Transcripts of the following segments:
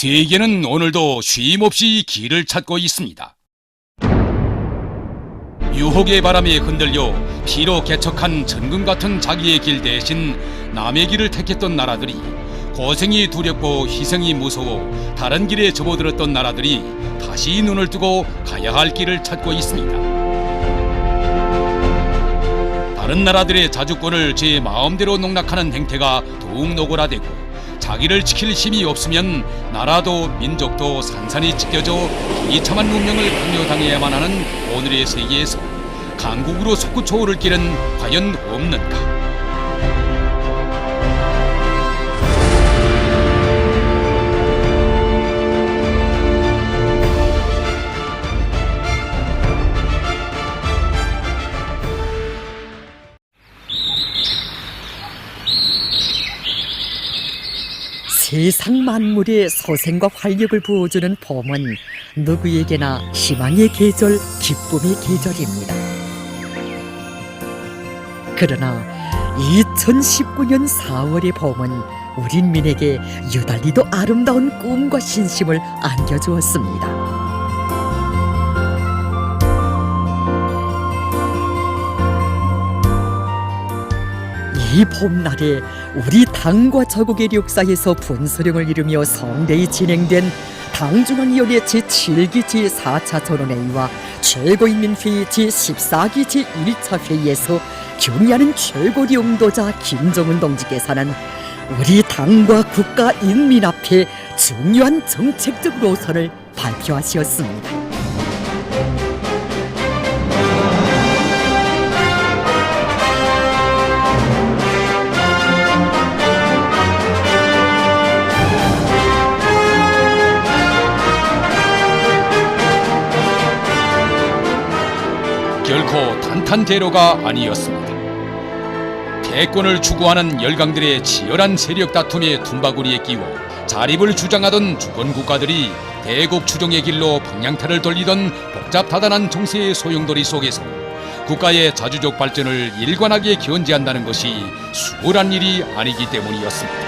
세계는 오늘도 쉼없이 길을 찾고 있습니다. 유혹의 바람에 흔들려 피로 개척한 천금 같은 자기의 길 대신 남의 길을 택했던 나라들이, 고생이 두렵고 희생이 무서워 다른 길에 접어들었던 나라들이 다시 눈을 뜨고 가야 할 길을 찾고 있습니다. 다른 나라들의 자주권을 제 마음대로 농락하는 행태가 더욱 노골화되고, 자기를 지킬 힘이 없으면 나라도 민족도 산산이 찢겨져 비참한 운명을 강요당해야만 하는 오늘의 세계에서 강국으로 솟구쳐 오를 길은 과연 없는가? 세상 만물에 소생과 활력을 부어주는 봄은 누구에게나 희망의 계절, 기쁨의 계절입니다. 그러나 2019년 4월의 봄은 우리 인민에게 유달리도 아름다운 꿈과 신심을 안겨주었습니다. 이 봄날에 우리 당과 저국의 역사에서 분수령을 이루며 성대히 진행된 당중앙위원회 제7기 제4차 전원회의와 최고인민회의 제14기 제1차 회의에서 경의하는 최고領導자 김정은 동지께서는 우리 당과 국가 인민 앞에 중요한 정책적 노선을 발표하셨습니다. 결코 탄탄대로가 아니었습니다. 대권을 추구하는 열강들의 치열한 세력 다툼의 tum바구리에 끼워 자립을 주장하던 주권국가들이 대국 추종의 길로 방향타를 돌리던 복잡다단한 정세의 소용돌이 속에서 국가의 자주적 발전을 일관하게 견제한다는 것이 수월한 일이 아니기 때문이었습니다.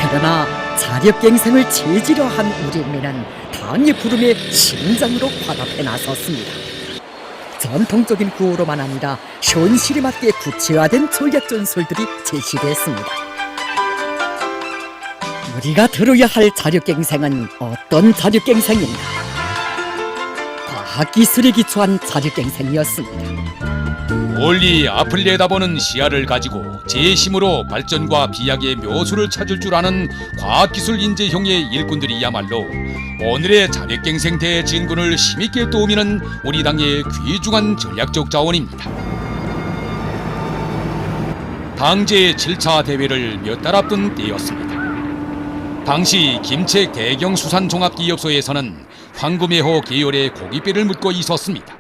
그러나 자력갱생을 재지려 한 우리 인민은 당의 부름에 심장으로 화답해 나섰습니다. 전통적인 구호로만 아니라 현실에 맞게 구체화된 전략 전술들이 제시됐습니다. 우리가 들어야 할 자력갱생은 어떤 자력갱생인가? 과학기술에 기초한 자력갱생이었습니다. 멀리 앞을 내다보는 시야를 가지고 제 힘으로 발전과 비약의 묘수를 찾을 줄 아는 과학기술 인재형의 일꾼들이야말로 오늘의 자력갱생 대진군을 힘있게 도우미는 우리 당의 귀중한 전략적 자원입니다. 당제 7차 대회를 몇 달 앞둔 때였습니다. 당시 김책 대경수산종합기업소에서는 황금해호 계열의 고깃배를 묻고 있었습니다.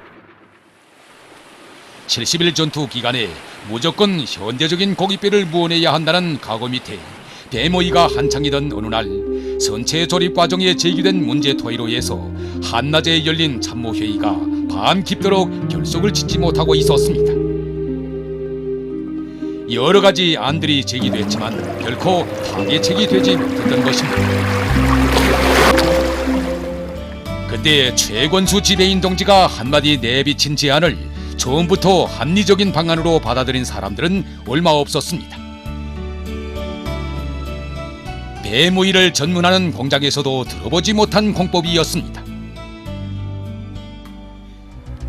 70일 전투 기간에 무조건 현대적인 고깃배를 무원해야 한다는 각오 밑에 배모의가 한창이던 어느 날 선체 조립 과정에 제기된 문제 토의로 해서 한낮에 열린 참모회의가 밤 깊도록 결석을 짓지 못하고 있었습니다. 여러 가지 안들이 제기됐지만 결코 타개책이 되지 못했던 것입니다. 그때 최권수 지배인 동지가 한마디 내비친 제안을 처음부터 합리적인 방안으로 받아들인 사람들은 얼마 없었습니다. 배무의를 전문하는 공장에서도 들어보지 못한 공법이었습니다.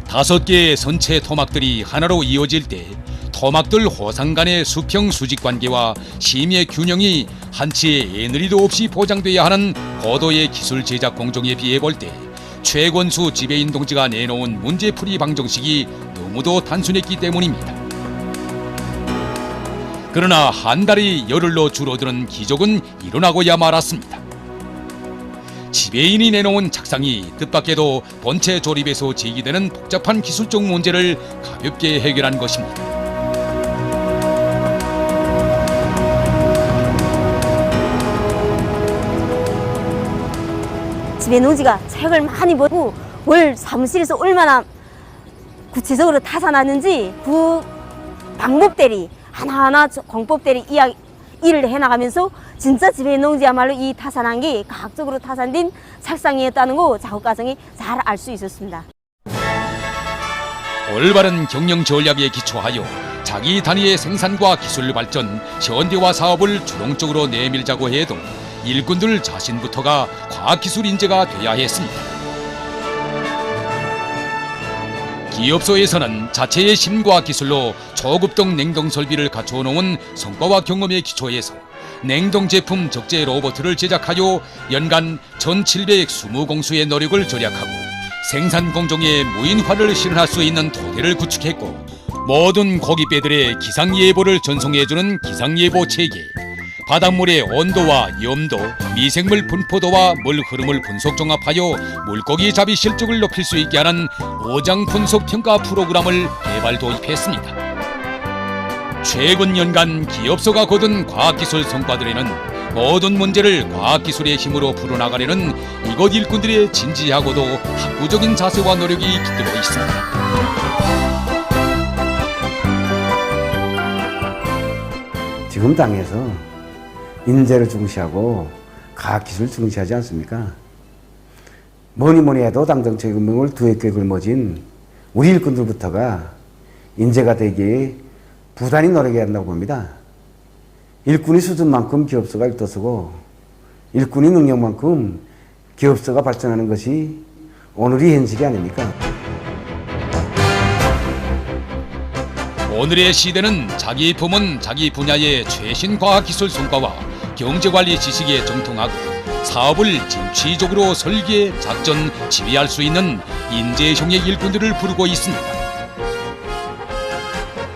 5개의 선체 토막들이 하나로 이어질 때 토막들 호상 간의 수평 수직 관계와 심의 균형이 한치의 애누리도 없이 보장돼야 하는 고도의 기술 제작 공정에 비해 볼 때 최권수 지배인 동지가 내놓은 문제풀이 방정식이 너무도 단순했기 때문입니다. 그러나 한 달이 열흘로 줄어드는 기적은 일어나고야 말았습니다. 지배인이 내놓은 착상이 뜻밖에도 본체 조립에서 제기되는 복잡한 기술적 문제를 가볍게 해결한 것입니다. 지배인 동지가 책을 많이 보고 월 사무실에서 얼마나 구체적으로 타산하는지 그 방법들이 하나하나 공법들이 일을 해나가면서 진짜 지배농지야말로 이 타산한 게 과학적으로 타산된 살상이었다는 거 작업 과정이 잘 알 수 있었습니다. 올바른 경영 전략에 기초하여 자기 단위의 생산과 기술 발전, 현대화 사업을 주동적으로 내밀자고 해도 일꾼들 자신부터가 과학기술 인재가 돼야 했습니다. 기업소에서는 자체의 힘과 기술로 초급동 냉동 설비를 갖추어 놓은 성과와 경험에 기초해서 냉동 제품 적재 로봇을 제작하여 연간 1,720공수의 노력을 절약하고 생산 공정에 무인화를 실현할 수 있는 토대를 구축했고, 모든 고깃배들의 기상예보를 전송해주는 기상예보 체계, 바닷물의 온도와 염도, 미생물 분포도와 물 흐름을 분석 종합하여 물고기 잡이 실적을 높일 수 있게 하는 어장 분석 평가 프로그램을 개발 도입했습니다. 최근 연간 기업소가 거둔 과학기술 성과들에는 모든 문제를 과학기술의 힘으로 풀어나가려는 이곳 일꾼들의 진지하고도 학구적인 자세와 노력이 깃들어 있습니다. 지금 당에서 인재를 중시하고 과학기술을 중시하지 않습니까? 뭐니 해도 당정책 운명을 두 획에 걸머진 우리 일꾼들부터가 인재가 되기에 부단히 노력해야 한다고 봅니다. 일꾼이 수준만큼 기업소가 일떠서고 일꾼이 능력만큼 기업소가 발전하는 것이 오늘의 현실이 아닙니까? 오늘의 시대는 자기 부문, 자기 분야의 최신 과학기술 성과와 경제관리 지식에 정통하고 사업을 진취적으로 설계, 작전, 지휘할 수 있는 인재형의 일꾼들을 부르고 있습니다.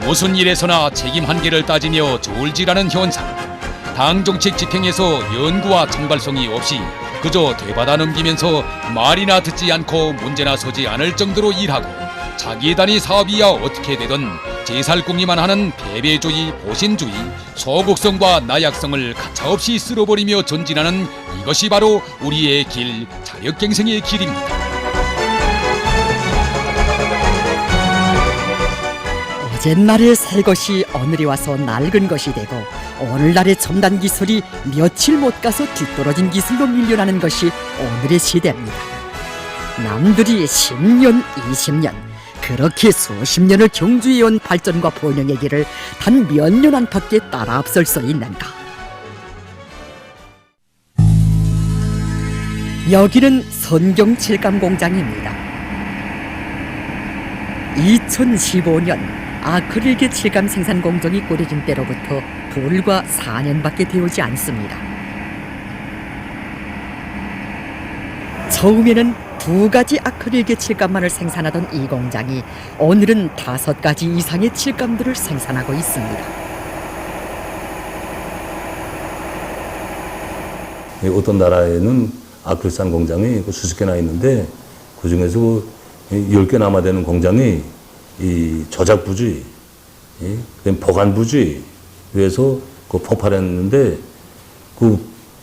무슨 일에서나 책임 한계를 따지며 저울질하는 현상, 당정책 집행에서 연구와 창발성이 없이 그저 되받아 넘기면서 말이나 듣지 않고 문제나 서지 않을 정도로 일하고, 자기 단위 사업이야 어떻게 되든 제살궁리만 하는 패배주의, 보신주의, 소극성과 나약성을 가차없이 쓸어버리며 전진하는 이것이 바로 우리의 길, 자력갱생의 길입니다. 옛날에 새 것이 오늘에 와서 낡은 것이 되고, 오늘날의 첨단 기술이 며칠 못 가서 뒤떨어진 기술로 밀려나는 것이 오늘의 시대입니다. 남들이 10년, 20년 그렇게 수십 년을 경주해온 발전과 번영의 길을 단 몇 년 안팎에 따라 앞설 수 있는가? 여기는 선경 칠감 공장입니다. 2015년 아크릴계 칠감 생산 공정이 꾸려진 때로부터 불과 4년밖에 되지 않습니다. 처음에는 2가지 아크릴계 칠감만을 생산하던 이 공장이 오늘은 5가지 이상의 칠감들을 생산하고 있습니다. 어떤 나라에는 아크릴산 공장이 수십 개나 있는데, 그 중에서 10개나 되는 공장이 이 저작부주의, 보관부주의, 그래서 그 폭발했는데,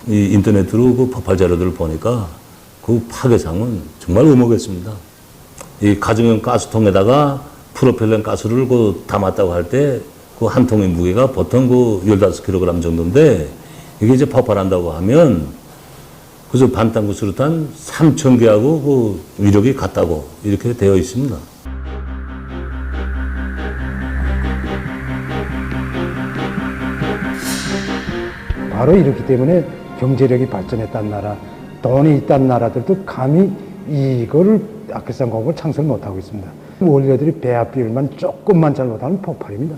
이 인터넷으로 그 폭발 자료들을 보니까 그 파괴상은 정말 의목했습니다. 이 가정용 가스통에다가 프로펠렌 가스를 그 담았다고 할 때 그 한 통의 무게가 보통 그 15kg 정도인데, 이게 이제 폭발한다고 하면 그래서 반탄구 수류탄 3,000개하고 그 위력이 같다고 이렇게 되어 있습니다. 바로 이렇기 때문에 경제력이 발전했다는 나라, 돈이 있다는 나라들도 감히 이거를 아크릴산 공업을 창설 못하고 있습니다. 원료들이 배합비율만 조금만 잘못하면 폭발입니다.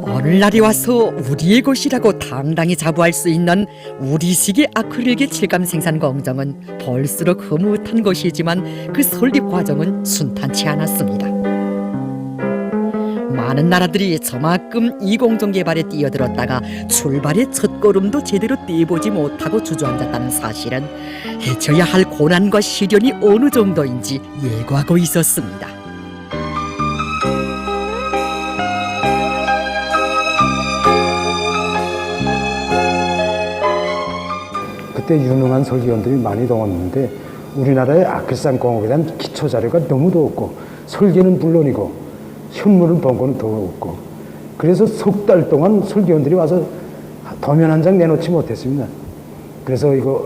오늘날이 와서 우리의 곳이라고 당당히 자부할 수 있는 우리식의 아크릴계 칠감 생산 공정은 볼수록 흐뭇한 것이지만 그 설립 과정은 순탄치 않았습니다. 많은 나라들이 저만큼 이 공정 개발에 뛰어들었다가 출발의 첫걸음도 제대로 떼보지 못하고 주저앉았다는 사실은 헤쳐야 할 고난과 시련이 어느 정도인지 예고하고 있었습니다. 그때 유능한 설계원들이 많이 동원했는데 우리나라의 아크릴산 공업에 대한 기초 자료가 너무도 없고, 설계는 물론이고 현물을 본 거는 더 없고, 그래서 석 달 동안 설교원들이 와서 도면 한 장 내놓지 못했습니다. 그래서 이거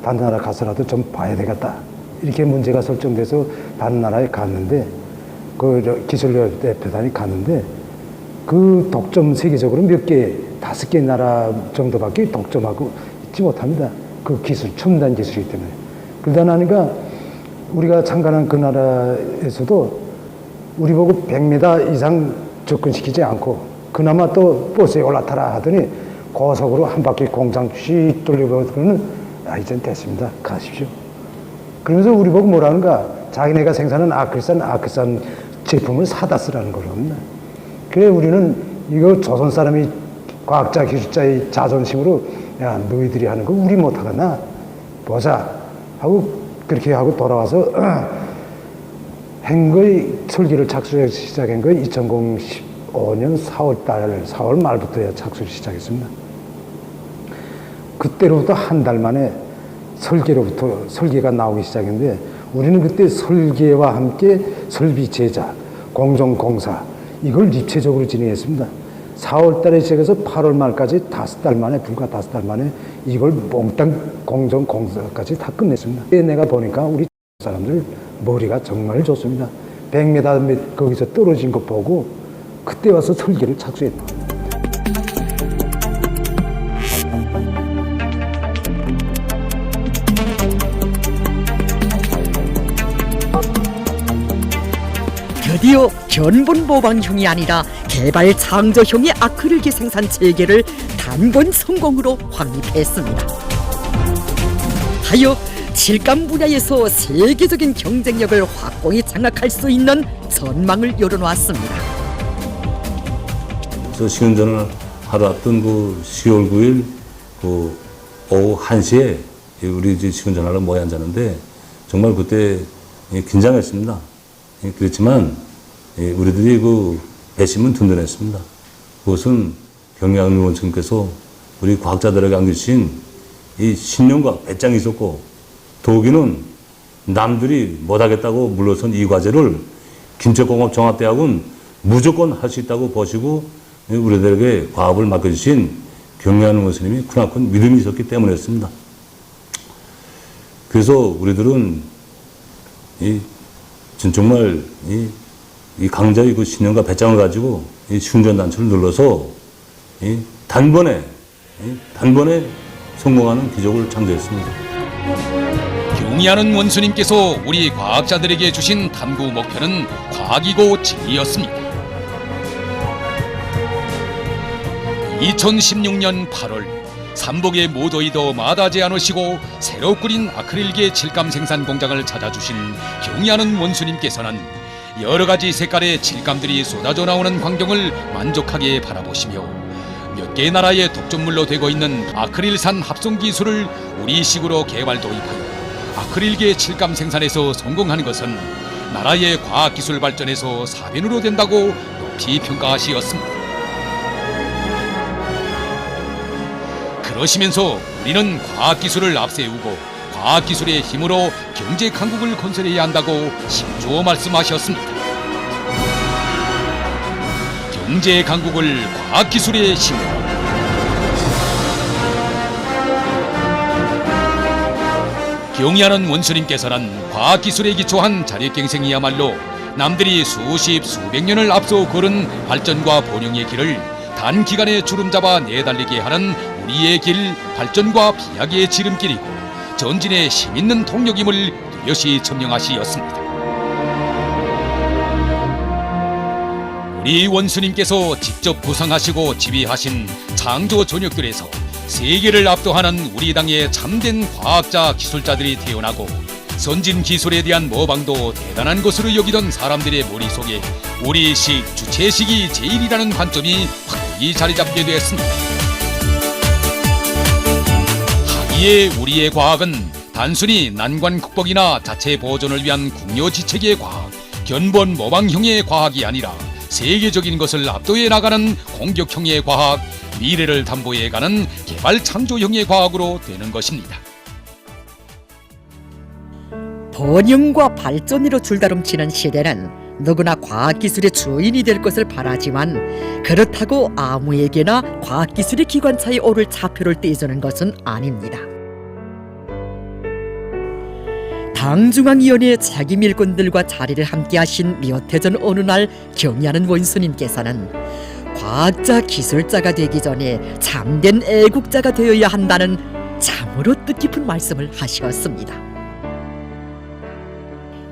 다른 나라 가서라도 좀 봐야 되겠다. 이렇게 문제가 설정돼서 다른 나라에 갔는데 그 기술력 대표단이 갔는데 그 독점 세계적으로 몇 개, 5개 나라 정도밖에 독점하고 있지 못합니다. 그 기술, 첨단 기술이기 때문에. 그러다 나니까 우리가 참관한 그 나라에서도 우리 보고 100m 이상 접근시키지 않고 그나마 또 버스에 올라타라 하더니 고속으로 한 바퀴 공장 쭉 돌려보고는 이젠 됐습니다. 가십시오. 그러면서 우리 보고 뭐라는가? 자기네가 생산한 아크릴산 제품을 사다 쓰라는 거랍니다. 그래 우리는 이거 조선 사람이 과학자 기술자의 자존심으로 야 너희들이 하는 거 우리 못하겠나? 보자 하고 그렇게 하고 돌아와서 행거의 설계를 착수하기 시작한 거에 2015년 4월 말부터야 착수를 시작했습니다. 그때로부터 한 달 만에 설계가 나오기 시작했는데 우리는 그때 설계와 함께 설비 제작, 공정 공사 이걸 입체적으로 진행했습니다. 4월 달에 시작해서 8월 말까지 불과 5달 만에 이걸 몽땅 공정 공사까지 다 끝냈습니다. 내가 보니까 우리 사람들 머리가 정말 좋습니다. 100m 거기서 떨어진 거 보고 그때 와서 설계를 착수했다. 드디어 견본 모방형이 아니라 개발 창조형의 아크릴기 생산 체계를 단번 성공으로 확립했습니다. 하여 질감 분야에서 세계적인 경쟁력을 확고히 장악할 수 있는 전망을 열어놓았습니다. 저 시운전을 하루 앞둔 그 10월 9일 그 오후 1시에 우리 이제 시운전하러 모여 앉았는데 정말 그때 긴장했습니다. 그렇지만 우리들이 그 배심은 든든했습니다. 그것은 경양 의원님께서 우리 과학자들에게 안겨주신 이 신념과 배짱이 있었고 독일은 남들이 못하겠다고 물러선 이 과제를 김천공업종합대학은 무조건 할 수 있다고 보시고 우리들에게 과업을 맡겨주신 경양 의원님이 크나큰 믿음이 있었기 때문이었습니다. 그래서 우리들은 정말 이 강자의 그 신념과 배짱을 가지고 이 시운전 단추를 눌러서 단번에 성공하는 기적을 창조했습니다. 경의하는 원수님께서 우리 과학자들에게 주신 탐구 목표는 과학이고 진리였습니다. 2016년 8월 삼복의 모더이더 마다제 않으시고 새로 꾸린 아크릴계 질감 생산 공장을 찾아주신 경의하는 원수님께서는 여러 가지 색깔의 질감들이 쏟아져 나오는 광경을 만족하게 바라보시며 몇 개의 나라의 독점물로 되고 있는 아크릴산 합성 기술을 우리식으로 개발 도입하여 아크릴계 질감 생산에서 성공하는 것은 나라의 과학기술 발전에서 사변으로 된다고 높이 평가하시었습니다. 그러시면서 우리는 과학기술을 앞세우고 과학기술의 힘으로 경제 강국을 건설해야 한다고 심주어 말씀하셨습니다. 경제 강국을 과학기술의 힘으로 경의하는 원수님께서는 과학기술에 기초한 자력갱생이야말로 남들이 수십 수백 년을 앞서 걸은 발전과 번영의 길을 단기간에 주름잡아 내달리게 하는 우리의 길, 발전과 비약의 지름길이고 전진의 힘있는 동력임을 뚜렷이 증명하시었습니다. 우리 원수님께서 직접 구상하시고 지휘하신 창조 전역들에서 세계를 압도하는 우리 당의 참된 과학자, 기술자들이 태어나고 선진 기술에 대한 모방도 대단한 것으로 여기던 사람들의 머릿속에 우리식, 주체식이 제일이라는 관점이 확고히 자리 잡게 되었습니다. 하기에 우리의 과학은 단순히 난관 극복이나 자체 보존을 위한 궁여지책의 과학, 견본 모방형의 과학이 아니라 세계적인 것을 압도해 나가는 공격형의 과학, 미래를 담보해가는 개발 창조형의 과학으로 되는 것입니다. 번영과 발전으로 줄다름치는 시대는 누구나 과학기술의 주인이 될 것을 바라지만 그렇다고 아무에게나 과학기술의 기관차에 오를 차표를 떼주는 것은 아닙니다. 당중앙위원회 책임 일꾼들과 자리를 함께하신 몇 해 전 어느 날 경의하는 원수님께서는 과학자 기술자가 되기 전에 참된 애국자가 되어야 한다는 참으로 뜻깊은 말씀을 하셨습니다.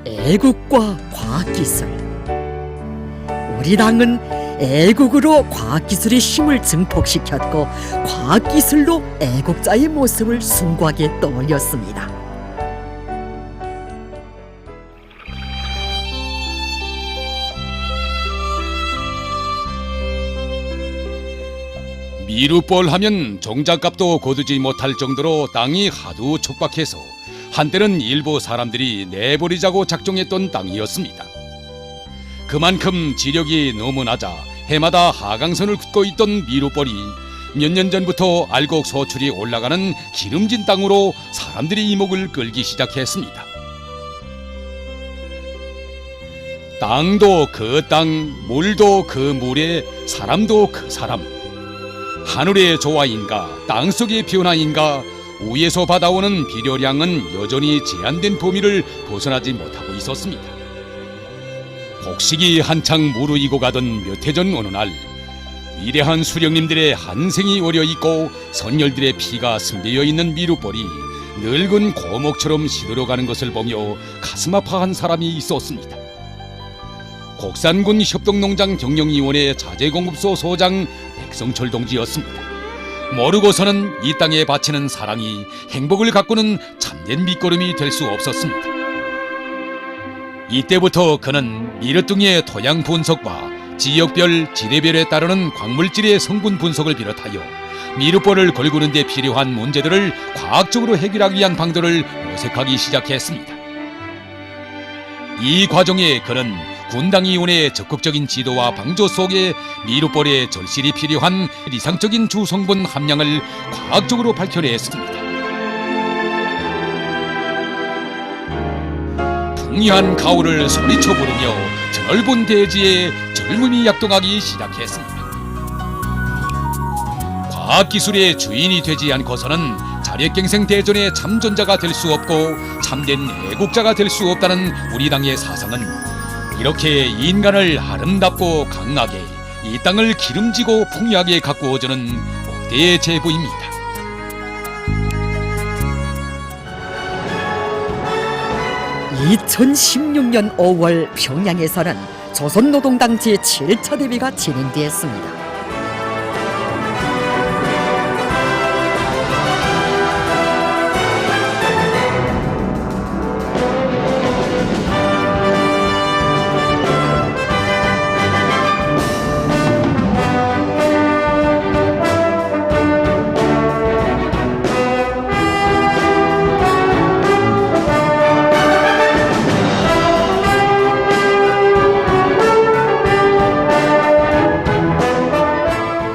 애국과 과학기술. 우리 당은 애국으로 과학기술의 힘을 증폭시켰고 과학기술로 애국자의 모습을 숭고하게 떠올렸습니다. 미루볼 하면 종잣값도 거두지 못할 정도로 땅이 하도 촉박해서 한때는 일부 사람들이 내버리자고 작정했던 땅이었습니다. 그만큼 지력이 너무 낮아 해마다 하강선을 긋고 있던 미루볼이 몇 년 전부터 알곡 소출이 올라가는 기름진 땅으로 사람들의 이목을 끌기 시작했습니다. 땅도 그 땅, 물도 그 물에 사람도 그 사람. 하늘의 조화인가 땅속의 변화인가 위에서 받아오는 비료량은 여전히 제한된 범위를 벗어나지 못하고 있었습니다. 곡식이 한창 무르익어 가던 몇 해 전 어느 날 위대한 수령님들의 한생이 어려있고 선열들의 피가 숨겨져 있는 미루볼이 늙은 고목처럼 시들어가는 것을 보며 가슴 아파한 사람이 있었습니다. 곡산군 협동농장 경영위원회 자재공급소 소장 백성철 동지였습니다. 모르고서는 이 땅에 바치는 사랑이 행복을 가꾸는 참된 밑거름이 될 수 없었습니다. 이때부터 그는 미르뚱의 토양 분석과 지역별, 지대별에 따르는 광물질의 성분 분석을 비롯하여 미르볼을 걸구는 데 필요한 문제들을 과학적으로 해결하기 위한 방도를 모색하기 시작했습니다. 이 과정에 그는 군당위원회의 적극적인 지도와 방조 속에 미루볼에 절실히 필요한 이상적인 주성분 함량을 과학적으로 밝혀냈습니다. 풍요한 가오를 소리쳐 부르며 넓은 대지에 젊음이 약동하기 시작했습니다. 과학기술의 주인이 되지 않고서는 자력갱생 대전의 참전자가 될 수 없고 참된 애국자가 될 수 없다는 우리 당의 사상은 이렇게 인간을 아름답고 강하게 이 땅을 기름지고 풍요하게 가꾸어주는 복대의 제보입니다. (2016년 5월) 평양에서는 조선노동당 제7차 대회가 진행되었습니다.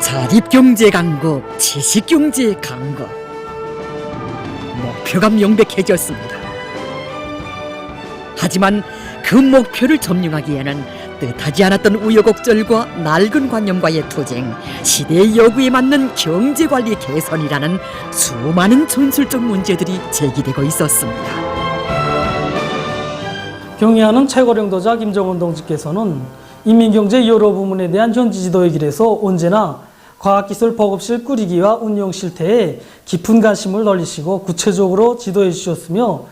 자립경제 강국, 지식경제 강국. 목표가 명백해졌습니다. 하지만 그 목표를 점령하기에는 뜻하지 않았던 우여곡절과 낡은 관념과의 투쟁, 시대의 요구에 맞는 경제관리 개선이라는 수많은 전술적 문제들이 제기되고 있었습니다. 경의하는 최고령도자 김정은 동지께서는 인민경제 여러 부문에 대한 현지지도의 길에서 언제나 과학기술 보급실 꾸리기와 운영 실태에 깊은 관심을 널리시고 구체적으로 지도해 주셨으며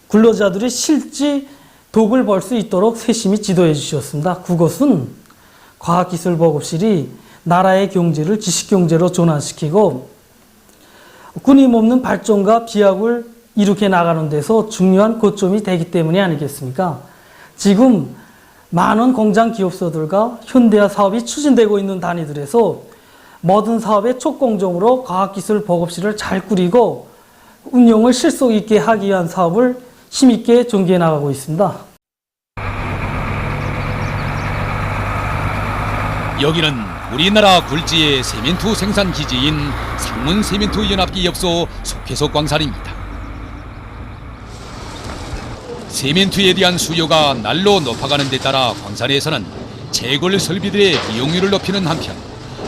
근로자들이 실제 독을 벌 수 있도록 세심히 지도해 주셨습니다. 그것은 과학기술 보급실이 나라의 경제를 지식경제로 전환시키고 끊임없는 발전과 비약을 이룩해 나가는 데서 중요한 고점이 되기 때문이 아니겠습니까? 지금 많은 공장 기업소들과 현대화 사업이 추진되고 있는 단위들에서 모든 사업의 촉공정으로 과학기술 보급실을 잘 꾸리고 운영을 실속 있게 하기 위한 사업을 힘있게 전개해 나가고 있습니다. 여기는 우리나라 굴지의 세멘트 생산 기지인 상문 세멘트 연합기업소 속해소 광산입니다. 세멘트에 대한 수요가 날로 높아가는 데 따라 광산에서는 채굴 설비들의 이용률을 높이는 한편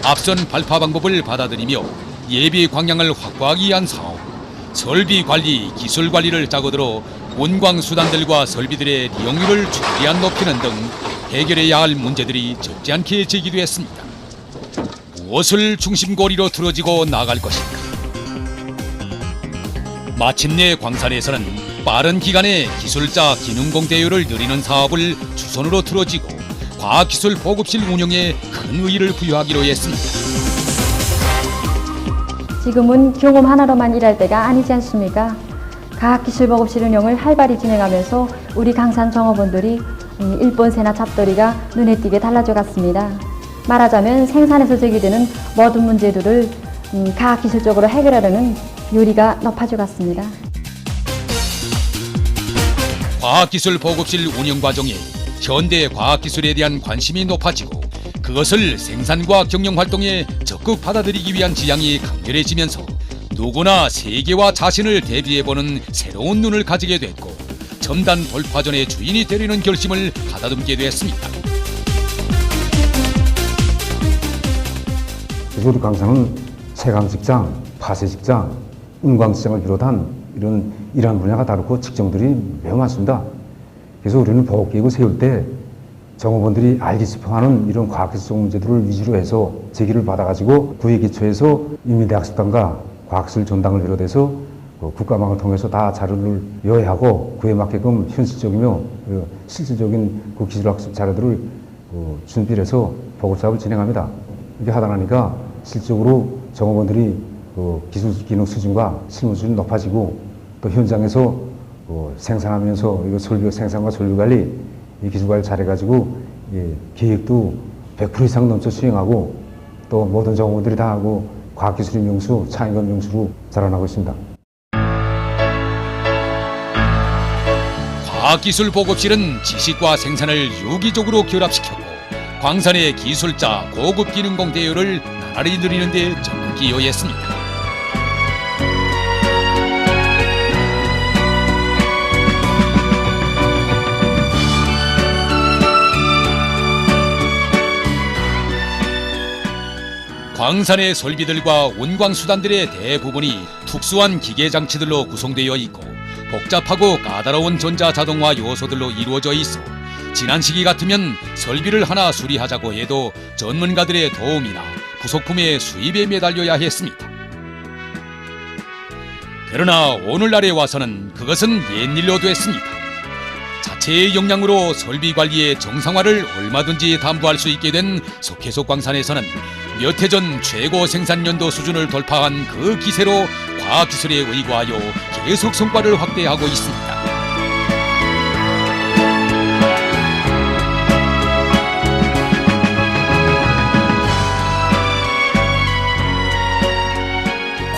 앞선 발파 방법을 받아들이며 예비 광량을 확보하기 위한 사업, 설비 관리, 기술 관리를 짜고 들어 원광 수단들과 설비들의 이용률을 최대한 높이는 등 해결해야 할 문제들이 적지 않게 제기됐습니다. 무엇을 중심고리로 들어지고 나갈 것인가? 마침내 광산에서는 빠른 기간에 기술자 기능공 대우를 늘리는 사업을 주선으로 틀어지고 과학기술 보급실 운영에 큰 의의를 부여하기로 했습니다. 지금은 경험 하나로만 일할 때가 아니지 않습니까? 과학기술 보급실 운영을 활발히 진행하면서 우리 강산 정업원들이 일본 새나 잡돌이가 눈에 띄게 달라져 갔습니다. 말하자면 생산에서 제기되는 모든 문제들을 과학기술적으로 해결하려는 요리가 높아져 갔습니다. 과학기술 보급실 운영 과정에 현대 과학기술에 대한 관심이 높아지고 그것을 생산과 경영활동에 적극 받아들이기 위한 지향이 강렬해지면서 누구나 세계와 자신을 대비해보는 새로운 눈을 가지게 됐고 첨단 돌파전의 주인이 되려는 결심을 가다듬게 됐습니다. 그래서 우리 강산은 채광직장, 파쇄직장, 운광시장을 비롯한 이런 일하는 분야가 다르고 직종들이 매우 많습니다. 그래서 우리는 보급계획을 세울 때 정업원들이 알기 싶어하는 이런 과학기술 문제들을 위주로 해서 제기를 받아가지고 그에 기초해서 인민대학습단과 과학기술 전당을 비롯해서 국가망을 통해서 다 자료를 요약하고 그에 맞게끔 현실적이며 실질적인 그 기술학습 자료들을 준비를 해서 보급사업을 진행합니다. 이렇게 하다 보니까 실질적으로 정업원들이 기술 기능 수준과 실무 수준이 높아지고 또 현장에서 생산하면서 이거 설비 생산과 설비 관리, 이 기술 관리 잘해가지고 계획도 100% 이상 넘쳐 수행하고 또 모든 정보들이 다 하고 과학기술의 명수, 창의적 명수로 자라나고 있습니다. 과학기술 보급실은 지식과 생산을 유기적으로 결합시켰고 광산의 기술자 고급 기능공 대우를 나날이 늘리는 데 적극 기여했습니다. 광산의 설비들과 원광수단들의 대부분이 특수한 기계장치들로 구성되어 있고 복잡하고 까다로운 전자자동화 요소들로 이루어져 있어 지난 시기 같으면 설비를 하나 수리하자고 해도 전문가들의 도움이나 부속품의 수입에 매달려야 했습니다. 그러나 오늘날에 와서는 그것은 옛일로 됐습니다. 자체의 역량으로 설비 관리의 정상화를 얼마든지 담보할 수 있게 된 석회석 광산에서는 몇 해 전 최고 생산 연도 수준을 돌파한 그 기세로 과학기술에 의거하여 계속 성과를 확대하고 있습니다.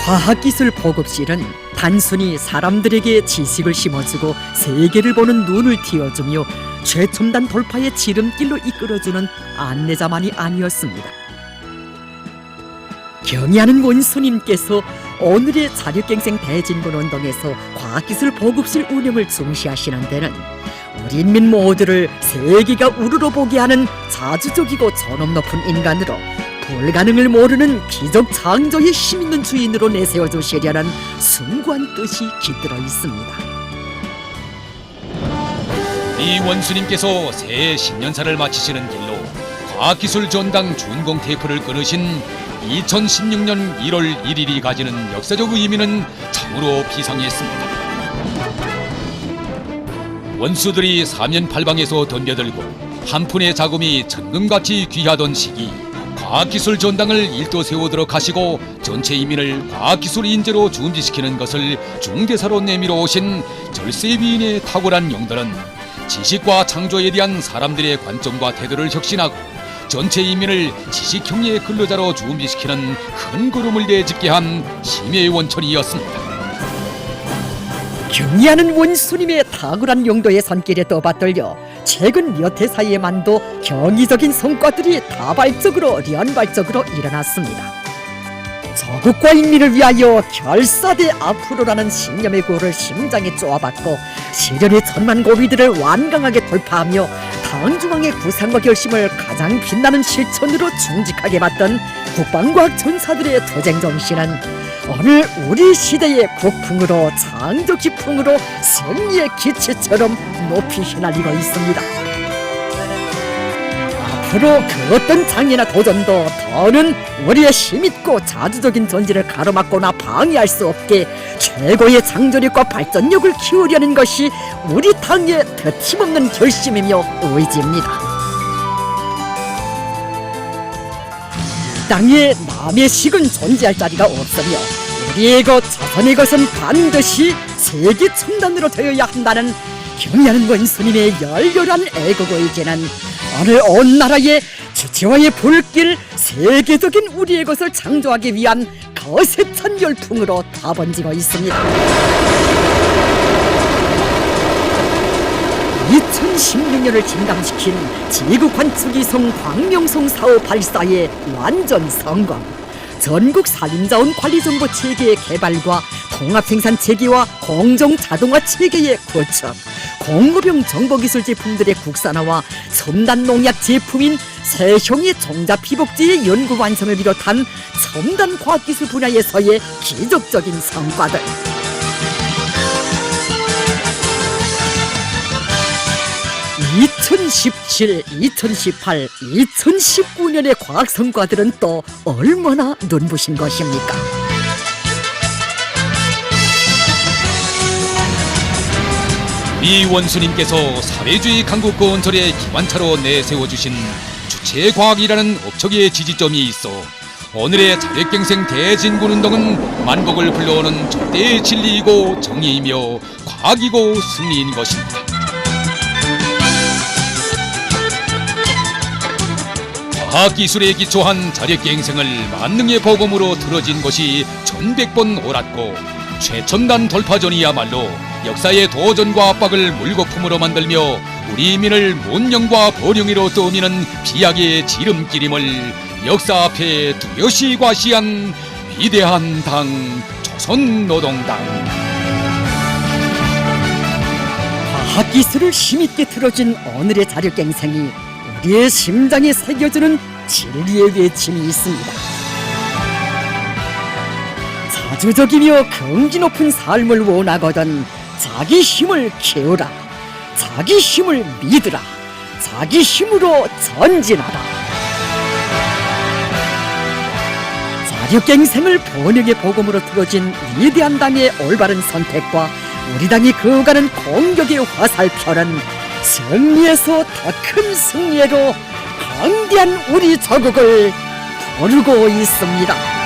과학기술 보급실은 단순히 사람들에게 지식을 심어주고 세계를 보는 눈을 띄워주며 최첨단 돌파의 지름길로 이끌어주는 안내자만이 아니었습니다. 경의하는 원수님께서 오늘의 자력갱생 대진군 운동에서 과학기술 보급실 운영을 중시하시는 데는 우리 인민 모두를 세계가 우러러보게 하는 자주적이고 존엄 높은 인간으로 불가능을 모르는 기적 창조의 힘있는 주인으로 내세워 주시려는 숭고한 뜻이 깃들어 있습니다. 이 원수님께서 새해 신년사를 마치시는 길로 과학기술 전당 준공 테이프를 끊으신 2016년 1월 1일이 가지는 역사적 의미는 참으로 비상했습니다. 원수들이 사면팔방에서 덤벼들고 한 푼의 자금이 천금같이 귀하던 시기 과학기술 전당을 일도 세우도록 하시고 전체 이민을 과학기술 인재로 준비시키는 것을 중대사로 내밀어 오신 절세위인의 탁월한 용도는 지식과 창조에 대한 사람들의 관점과 태도를 혁신하고 전체 이민을 지식형의 근로자로 준비시키는 큰 걸음을 내딛게 한 힘의 원천이었습니다. 경의하는 원수님의 탁월한 용도의 손길에 떠받들려 최근 몇 해 사이에만도 경이적인 성과들이 다발적으로 연발적으로 일어났습니다. 조국과 인민을 위하여 결사대 앞으로라는 신념의 구호를 심장에 쪼아받고 시련의 천만 고비들을 완강하게 돌파하며 당중앙의 구상과 결심을 가장 빛나는 실천으로 충직하게 봤던 국방과학 전사들의 투쟁 정신은 오늘 우리 시대의 국풍으로 창조기풍으로 승리의 기치처럼 높이 휘날리고 있습니다. 앞으로 그 어떤 장애나 도전도 더는 우리의 힘있고 자주적인 존재를 가로막거나 방해할 수 없게 최고의 장조력과 발전력을 키우려는 것이 우리 당의 더팀없는 결심이며 의지입니다. 땅에 남의 식은 존재할 자리가 없으며 우리의 것, 자선의 것은 반드시 세계 첨단으로 되어야 한다는 경의하는 원수님의 열렬한 애국의지는 오늘 온 나라의 주체와의 불길, 세계적인 우리의 것을 창조하기 위한 거세찬 열풍으로 다번지고 있습니다. 2016년을 진감시킨 지구관측위성 광명성 사업 발사의 완전 성공, 전국 산림자원 관리정보 체계의 개발과 통합생산 체계와 공정 자동화 체계의 구축, 공급용 정보기술 제품들의 국산화와 첨단 농약 제품인 새형의 종자피복제의 연구 완성을 비롯한 첨단 과학기술 분야에서의 기적적인 성과들, 2017, 2018, 2019년의 과학 성과들은 또 얼마나 눈부신 것입니까? 이 원수님께서 사회주의 강국 건설의 기관차로 내세워주신 주체과학이라는 업적의 지지점이 있어 오늘의 자력갱생 대진군운동은 만복을 불러오는 절대의 진리이고 정의이며 과학이고 승리인 것입니다. 과학기술에 기초한 자력갱생을 만능의 복음으로 들어진 것이 1100번 옳았고 최첨단 돌파전이야말로 역사의 도전과 압박을 물거품으로 만들며 우리 민을 문명과 번영으로 떠오미는 비약의 지름길임을 역사 앞에 뚜렷이 과시한 위대한 당 조선노동당. 과학기술을 힘있게 틀어진 오늘의 자력갱생이 우리의 심장에 새겨주는 진리의 외침이 있습니다. 자주적이며 긍지 높은 삶을 원하거든 자기 힘을 키우라, 자기 힘을 믿으라, 자기 힘으로 전진하라. 자력갱생을 번영의 복음으로 들어진 위대한 당의 올바른 선택과 우리 당이 그어가는 공격의 화살표는 승리에서 더 큰 승리로 강대한 우리 조국을 부르고 있습니다.